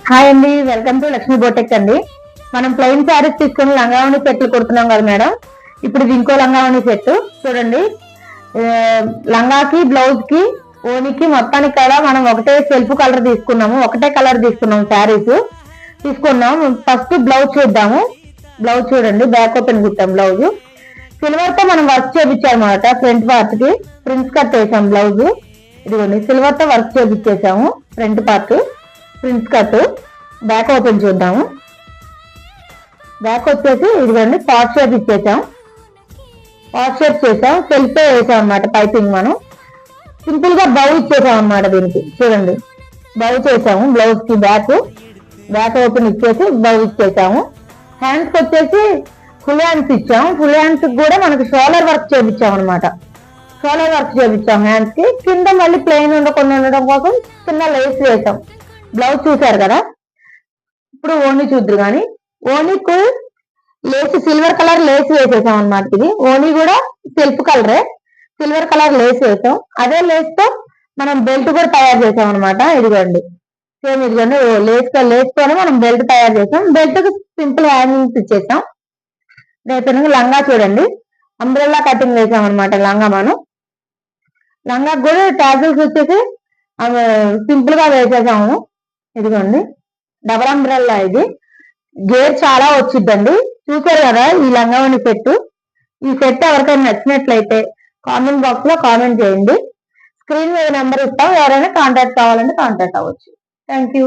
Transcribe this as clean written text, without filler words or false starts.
Hi అండి, welcome to Lakshmi బోటెక్ అండి. మనం ప్లెయిన్ శారీస్ తీసుకుని లంగావణి సెట్లు కుడుతున్నాం కదా మేడం. ఇప్పుడు ఇది ఇంకో లంగావణి సెట్ చూడండి. లంగాకి, బ్లౌజ్ కి, ఓనికి మొత్తానికి కూడా మనం ఒకటే సెల్ఫ్ కలర్ తీసుకున్నాము. ఒకటే కలర్ తీసుకున్నాము. శారీస్ తీసుకున్నాము. ఫస్ట్ బ్లౌజ్ చూద్దాము. బ్లౌజ్ చూడండి, బ్యాక్ ఓపెన్ కుట్టాం. బ్లౌజ్ సిల్వర్ తో మనం వర్క్ చేపించామన్నమాట. ఫ్రంట్ పార్ట్ కి ప్రిన్స్ కట్ వేసాం. బ్లౌజ్ ఇదిగోండి, సిల్వర్ తో వర్క్ చేపించేసాము. Front part prince cut. Back open చూద్దాము. బ్యాక్ వచ్చేసి ఇదిగోండి, పాట్ షేప్ ఇచ్చేసాం. పాట్ షేప్ చేసాం. సెల్ఫ్ వేసాం అన్నమాట. పైపింగ్ మనం సింపుల్ గా బౌ ఇచ్చేసాం అన్నమాట. దీనికి చూడండి, బౌ చేసాము. బ్లౌజ్ కి బ్యాక్ ఓపెన్ ఇచ్చేసి బౌ ఇచ్చేసాము. హ్యాండ్స్ వచ్చేసి ఫుల్ హ్యాండ్స్ ఇచ్చాం. ఫుల్ హ్యాండ్స్ కూడా మనకి షోల్డర్ వర్క్ చేపించాం అనమాట. షోల్డర్ వర్క్ చేపించాం హ్యాండ్స్ కి. కింద మళ్ళీ ప్లెయిన్ ఉండకుండా ఉండడం కోసం చిన్న లేస్ వేసాం. బ్లౌజ్ చూసారు కదా. ఇప్పుడు ఓణి చూద్దరు కానీ, ఓణికి లేస్ సిల్వర్ కలర్ లేస్ వేసేసాం అనమాట. ఇది ఓణి కూడా సెల్ఫ్ కలరే, సిల్వర్ కలర్ లేస్ వేసాం. అదే లేస్ తో మనం బెల్ట్ కూడా తయారు చేసాం అనమాట. ఇదిగోండి, సేమ్ ఇదిగోండి, లేస్ తోనే మనం బెల్ట్ తయారు చేసాం. బెల్ట్ కి సింపుల్ హ్యాంగింగ్స్ ఇచ్చేసాం. రేపు లంగా చూడండి, అంబ్రెల్లా కటింగ్ వేసాం అనమాట. లంగా మనం లంగాకి కూడా ట్యాజిల్స్ వచ్చేసి సింపుల్ గా వేసేసాము. ఇదిగోండి, డబల్ అంబ్రెల్లా. ఇది గేర్ చాలా వచ్చిద్దండి. చూసారు కదా ఈ లంగావణి సెట్. ఈ సెట్ ఎవరికైనా నచ్చినట్లయితే కామెంట్ బాక్స్ లో కామెంట్ చేయండి. స్క్రీన్ మీద నెంబర్ ఇస్తాం. ఎవరైనా కాంటాక్ట్ కావాలంటే కాంటాక్ట్ అవ్వచ్చు. Thank you.